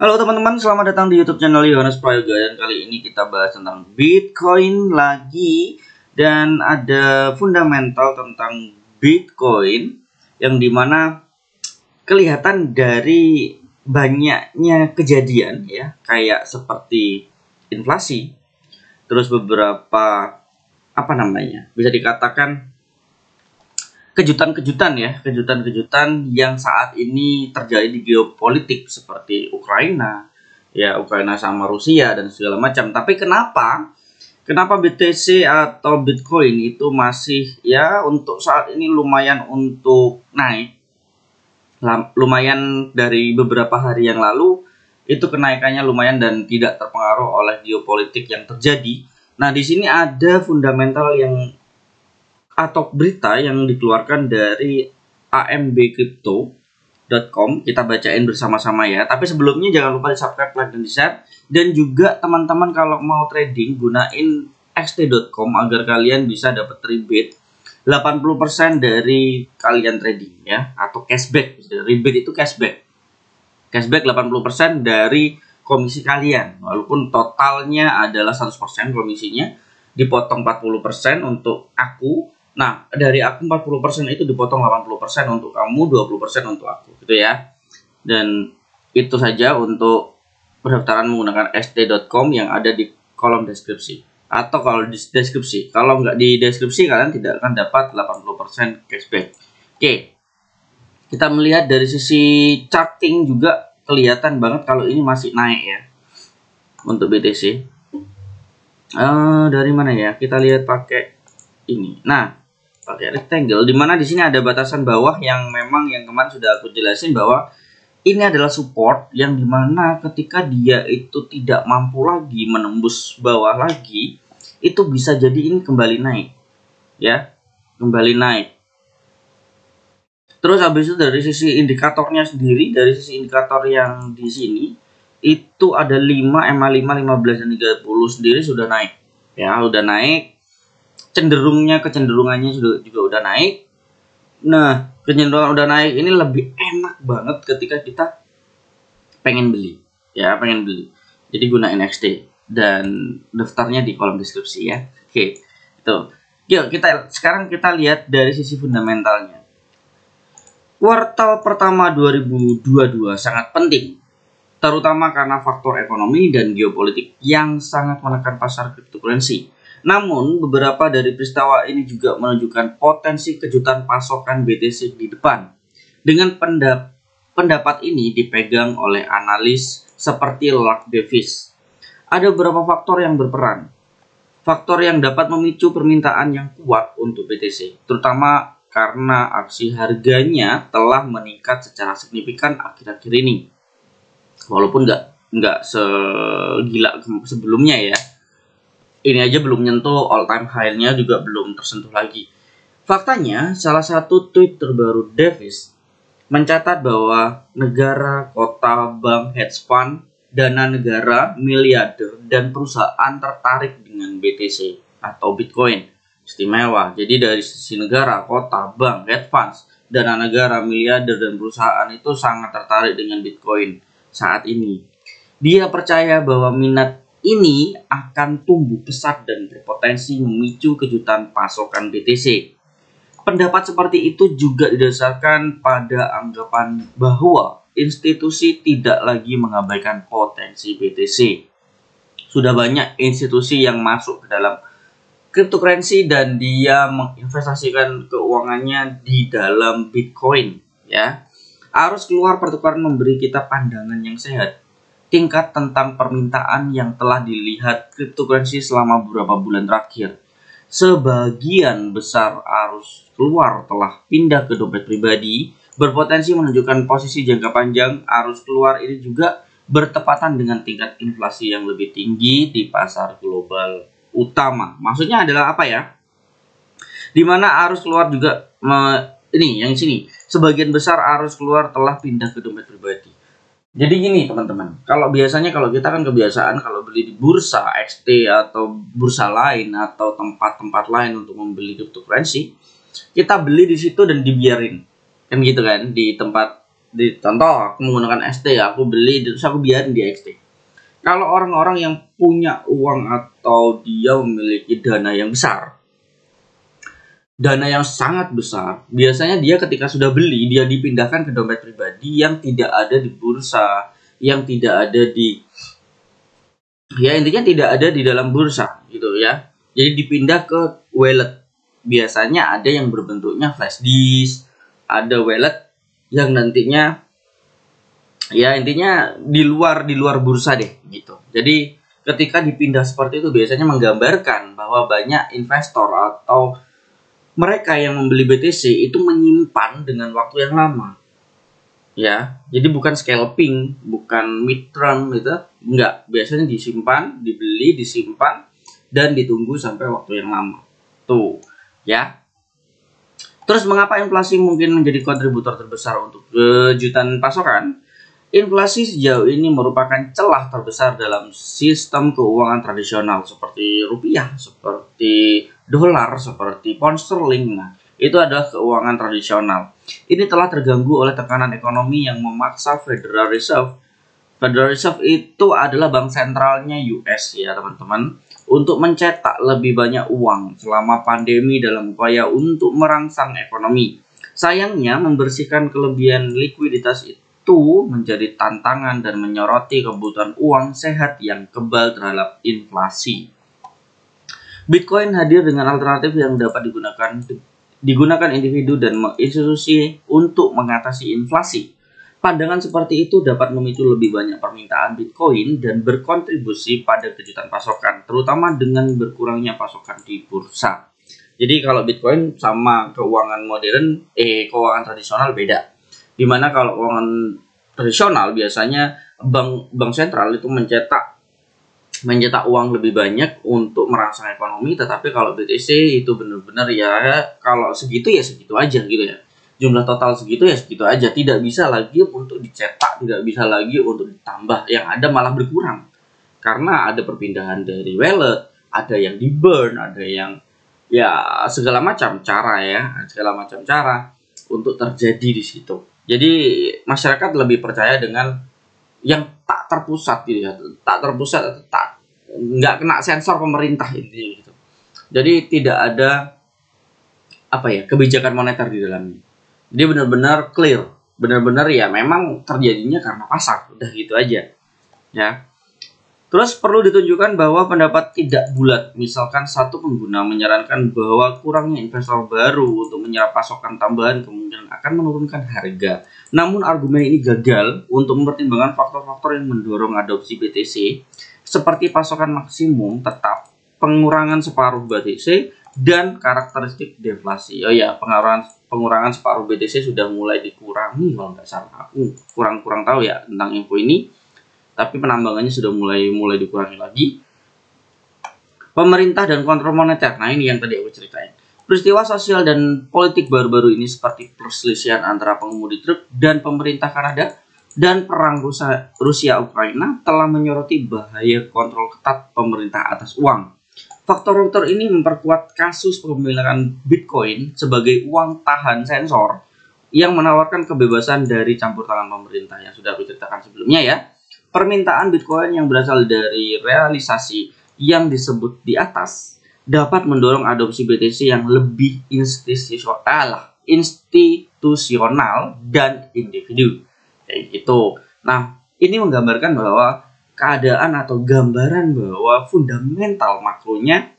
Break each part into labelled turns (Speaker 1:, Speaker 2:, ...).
Speaker 1: Halo teman-teman, selamat datang di YouTube channel Yohanes Prayoga. Dan kali ini kita bahas tentang Bitcoin lagi. Dan ada fundamental tentang Bitcoin yang dimana kelihatan dari banyaknya kejadian ya, kayak seperti inflasi, terus beberapa bisa dikatakan kejutan-kejutan yang saat ini terjadi di geopolitik seperti Ukraina sama Rusia dan segala macam. Tapi kenapa BTC atau Bitcoin itu masih untuk saat ini lumayan untuk naik, lumayan dari beberapa hari yang lalu itu kenaikannya lumayan dan tidak terpengaruh oleh geopolitik yang terjadi. Nah, di sini ada fundamental atau berita yang dikeluarkan dari ambcrypto.com. Kita bacain bersama-sama ya. Tapi sebelumnya jangan lupa di subscribe, like, dan di share. Dan juga teman-teman kalau mau trading gunain xt.com agar kalian bisa dapat rebate 80% dari kalian trading ya, atau cashback. Rebate itu cashback 80% dari komisi kalian, walaupun totalnya adalah 100% komisinya, dipotong 40% untuk aku. Nah, dari aku 40% itu dipotong 80% untuk kamu, 20% untuk aku, gitu ya. Dan itu saja untuk pendaftaran menggunakan st.com yang ada di kolom deskripsi. Atau kalau di deskripsi, kalau nggak di deskripsi kalian tidak akan dapat 80% cashback. Oke, kita melihat dari sisi charting juga kelihatan banget kalau ini masih naik ya untuk BTC. Dari mana ya? Kita lihat pakai ini. Nah, pakai rectangle, dimana di sini ada batasan bawah yang memang yang kemarin sudah aku jelasin bahwa ini adalah support yang dimana ketika dia itu tidak mampu lagi menembus bawah lagi, itu bisa jadi ini kembali naik ya, kembali naik. Terus habis itu dari sisi indikatornya sendiri, dari sisi indikator yang di sini itu ada 5, MA5, 15 dan 30 sendiri sudah naik ya, udah naik. Kecenderungannya juga udah naik. Nah, kecenderungan udah naik ini lebih enak banget ketika kita pengen beli. Jadi gunain XT dan daftarnya di kolom deskripsi ya. Oke, itu. Yuk sekarang kita lihat dari sisi fundamentalnya. Kuartal pertama 2022 sangat penting, terutama karena faktor ekonomi dan geopolitik yang sangat menekan pasar cryptocurrency. Namun, beberapa dari peristiwa ini juga menunjukkan potensi kejutan pasokan BTC di depan. Dengan pendapat ini dipegang oleh analis seperti Lark Davis. Ada beberapa faktor yang berperan. Faktor yang dapat memicu permintaan yang kuat untuk BTC, terutama karena aksi harganya telah meningkat secara signifikan akhir-akhir ini. Walaupun nggak segila sebelumnya ya. Ini aja belum nyentuh all time high-nya, juga belum tersentuh lagi. Faktanya, salah satu tweet terbaru Davis mencatat bahwa negara, kota, bank, hedge fund, dana negara, miliarder, dan perusahaan tertarik dengan BTC atau Bitcoin. Istimewa. Jadi dari sisi negara, kota, bank, hedge funds, dana negara, miliarder, dan perusahaan itu sangat tertarik dengan Bitcoin saat ini. Dia percaya bahwa minat ini akan tumbuh pesat dan berpotensi memicu kejutan pasokan BTC. Pendapat seperti itu juga didasarkan pada anggapan bahwa institusi tidak lagi mengabaikan potensi BTC. Sudah banyak institusi yang masuk ke dalam cryptocurrency dan dia menginvestasikan keuangannya di dalam Bitcoin ya. Arus keluar pertukaran memberi kita pandangan yang sehat tingkat tentang permintaan yang telah dilihat cryptocurrency selama beberapa bulan terakhir. Sebagian besar arus keluar telah pindah ke dompet pribadi, berpotensi menunjukkan posisi jangka panjang. Arus keluar ini juga bertepatan dengan tingkat inflasi yang lebih tinggi di pasar global utama. Maksudnya adalah apa ya? Dimana arus keluar juga ini yang sini, sebagian besar arus keluar telah pindah ke dompet pribadi. Jadi gini teman-teman, kalau kita kan kebiasaan kalau beli di bursa XT atau bursa lain atau tempat-tempat lain untuk membeli cryptocurrency, kita beli di situ dan dibiarin, kan gitu kan, di tempat Di contoh aku menggunakan ST, aku beli terus aku biarin di XT. Kalau orang-orang yang punya uang atau dia memiliki dana yang besar, dana yang sangat besar, biasanya dia ketika sudah beli, dia dipindahkan ke dompet pribadi yang tidak ada di bursa, yang tidak ada di, ya intinya tidak ada di dalam bursa gitu ya. Jadi dipindah ke wallet. Biasanya ada yang berbentuknya flash disk, ada wallet yang nantinya ya intinya di luar bursa deh gitu. Jadi ketika dipindah seperti itu biasanya menggambarkan bahwa banyak investor atau mereka yang membeli BTC itu menyimpan dengan waktu yang lama. Ya, jadi bukan scalping, bukan mid term gitu, enggak. Biasanya disimpan, dibeli, disimpan dan ditunggu sampai waktu yang lama. Tuh, ya. Terus mengapa inflasi mungkin menjadi kontributor terbesar untuk kejutan pasokan? Inflasi sejauh ini merupakan celah terbesar dalam sistem keuangan tradisional seperti rupiah, seperti dolar, seperti pound sterling. Nah, itu adalah keuangan tradisional. Ini telah terganggu oleh tekanan ekonomi yang memaksa Federal Reserve. Federal Reserve itu adalah bank sentralnya US ya teman-teman, untuk mencetak lebih banyak uang selama pandemi dalam upaya untuk merangsang ekonomi. Sayangnya, membersihkan kelebihan likuiditas itu menjadi tantangan dan menyoroti kebutuhan uang sehat yang kebal terhadap inflasi. Bitcoin hadir dengan alternatif yang dapat digunakan individu dan institusi untuk mengatasi inflasi. Pandangan seperti itu dapat memicu lebih banyak permintaan Bitcoin dan berkontribusi pada kejutan pasokan, terutama dengan berkurangnya pasokan di bursa. Jadi kalau Bitcoin sama keuangan modern, keuangan tradisional beda. Dimana kalau keuangan tradisional biasanya bank sentral itu mencetak uang lebih banyak untuk merangsang ekonomi, tetapi kalau BTC itu benar-benar ya kalau segitu ya segitu aja gitu ya. Jumlah total segitu ya segitu aja, tidak bisa lagi untuk dicetak, tidak bisa lagi untuk ditambah, yang ada malah berkurang karena ada perpindahan dari wallet, ada yang di burn, ada yang ya segala macam cara untuk terjadi di situ. Jadi masyarakat lebih percaya dengan yang tak terpusat gitu ya, nggak kena sensor pemerintah intinya gitu. Jadi tidak ada kebijakan moneter di dalamnya. Dia benar-benar clear, benar-benar ya memang terjadinya karena pasar, udah gitu aja ya. Terus perlu ditunjukkan bahwa pendapat tidak bulat. Misalkan satu pengguna menyarankan bahwa kurangnya investor baru untuk menyerap pasokan tambahan kemungkinan akan menurunkan harga. Namun argumen ini gagal untuk mempertimbangkan faktor-faktor yang mendorong adopsi BTC seperti pasokan maksimum tetap, pengurangan separuh BTC, dan karakteristik deflasi. Oh ya, pengurangan separuh BTC sudah mulai dikurangi kalau nggak salah. Aku kurang tahu ya tentang info ini, tapi penambangannya sudah mulai dikurangi lagi. Pemerintah dan kontrol moneter. Nah, ini yang tadi aku ceritain. Peristiwa sosial dan politik baru-baru ini seperti perselisihan antara pengemudi truk dan pemerintah Kanada dan perang Rusia-Ukraina telah menyoroti bahaya kontrol ketat pemerintah atas uang. Faktor-faktor ini memperkuat kasus pemilikan Bitcoin sebagai uang tahan sensor yang menawarkan kebebasan dari campur tangan pemerintah yang sudah aku ceritakan sebelumnya ya. Permintaan Bitcoin yang berasal dari realisasi yang disebut di atas dapat mendorong adopsi BTC yang lebih institusional dan individu. Kayak gitu. Nah, ini menggambarkan bahwa keadaan atau gambaran bahwa fundamental makronya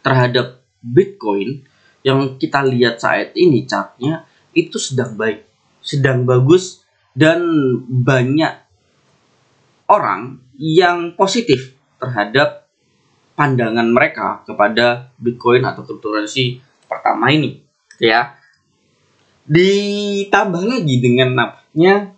Speaker 1: terhadap Bitcoin yang kita lihat saat ini chartnya itu sedang baik, sedang bagus, dan banyak orang yang positif terhadap pandangan mereka kepada Bitcoin atau cryptocurrency pertama ini ya. Ditambah lagi dengan namanya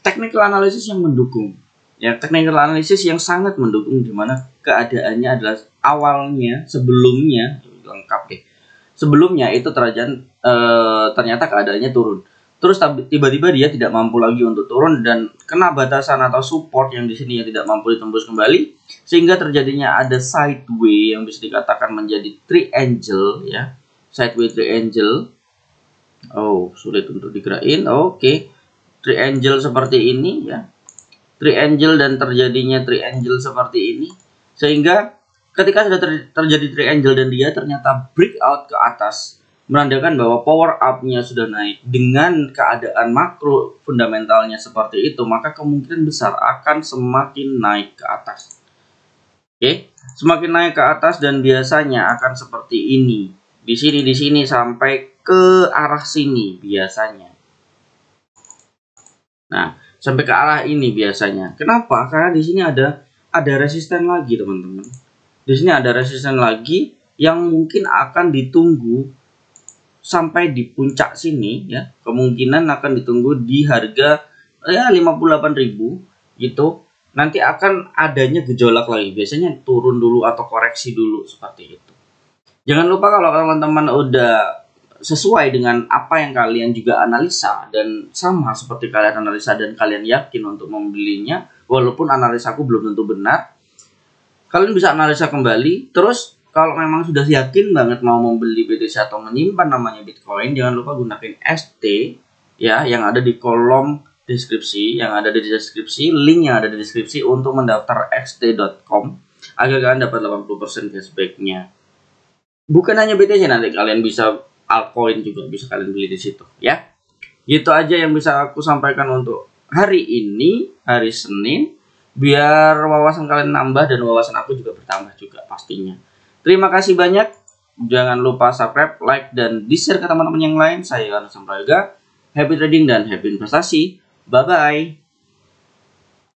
Speaker 1: technical analysis yang mendukung. Ya, technical analysis yang sangat mendukung, di mana keadaannya adalah awalnya sebelumnya lengkap deh. Sebelumnya itu ternyata keadaannya turun. Terus tiba-tiba dia tidak mampu lagi untuk turun dan kena batasan atau support yang di sini yang tidak mampu ditembus kembali, sehingga terjadinya ada sideway yang bisa dikatakan menjadi triangle ya. Sideway triangle. Oh, sulit untuk digerakin. Oke. triangle seperti ini ya. Triangle dan terjadinya triangle seperti ini, sehingga ketika sudah terjadi triangle dan dia ternyata breakout ke atas, menandakan bahwa power up-nya sudah naik dengan keadaan makro fundamentalnya seperti itu, maka kemungkinan besar akan semakin naik ke atas. Oke, semakin naik ke atas dan biasanya akan seperti ini. Di sini sampai ke arah sini biasanya. Nah, sampai ke arah ini biasanya. Kenapa? Karena di sini ada resisten lagi, teman-teman. Di sini ada resisten lagi yang mungkin akan ditunggu sampai di puncak sini ya. Kemungkinan akan ditunggu di harga ya 58.000 gitu. Nanti akan adanya gejolak lagi. Biasanya turun dulu atau koreksi dulu seperti itu. Jangan lupa kalau teman-teman udah sesuai dengan apa yang kalian juga analisa dan sama seperti kalian analisa dan kalian yakin untuk membelinya, walaupun analisaku belum tentu benar, kalian bisa analisa kembali. Terus kalau memang sudah yakin banget mau membeli BTC atau menyimpan namanya Bitcoin, jangan lupa gunakan ST ya, yang ada di kolom deskripsi, link yang ada di deskripsi untuk mendaftar xt.com agar kalian dapat 80% cashback-nya. Bukan hanya BTC, nanti kalian bisa altcoin juga bisa kalian beli di situ ya. Gitu aja yang bisa aku sampaikan untuk hari ini, hari Senin, biar wawasan kalian nambah dan wawasan aku juga bertambah juga pastinya. Terima kasih banyak. Jangan lupa subscribe, like, dan di-share ke teman-teman yang lain. Saya Yohanes Prayoga. Happy trading dan happy investasi. Bye bye.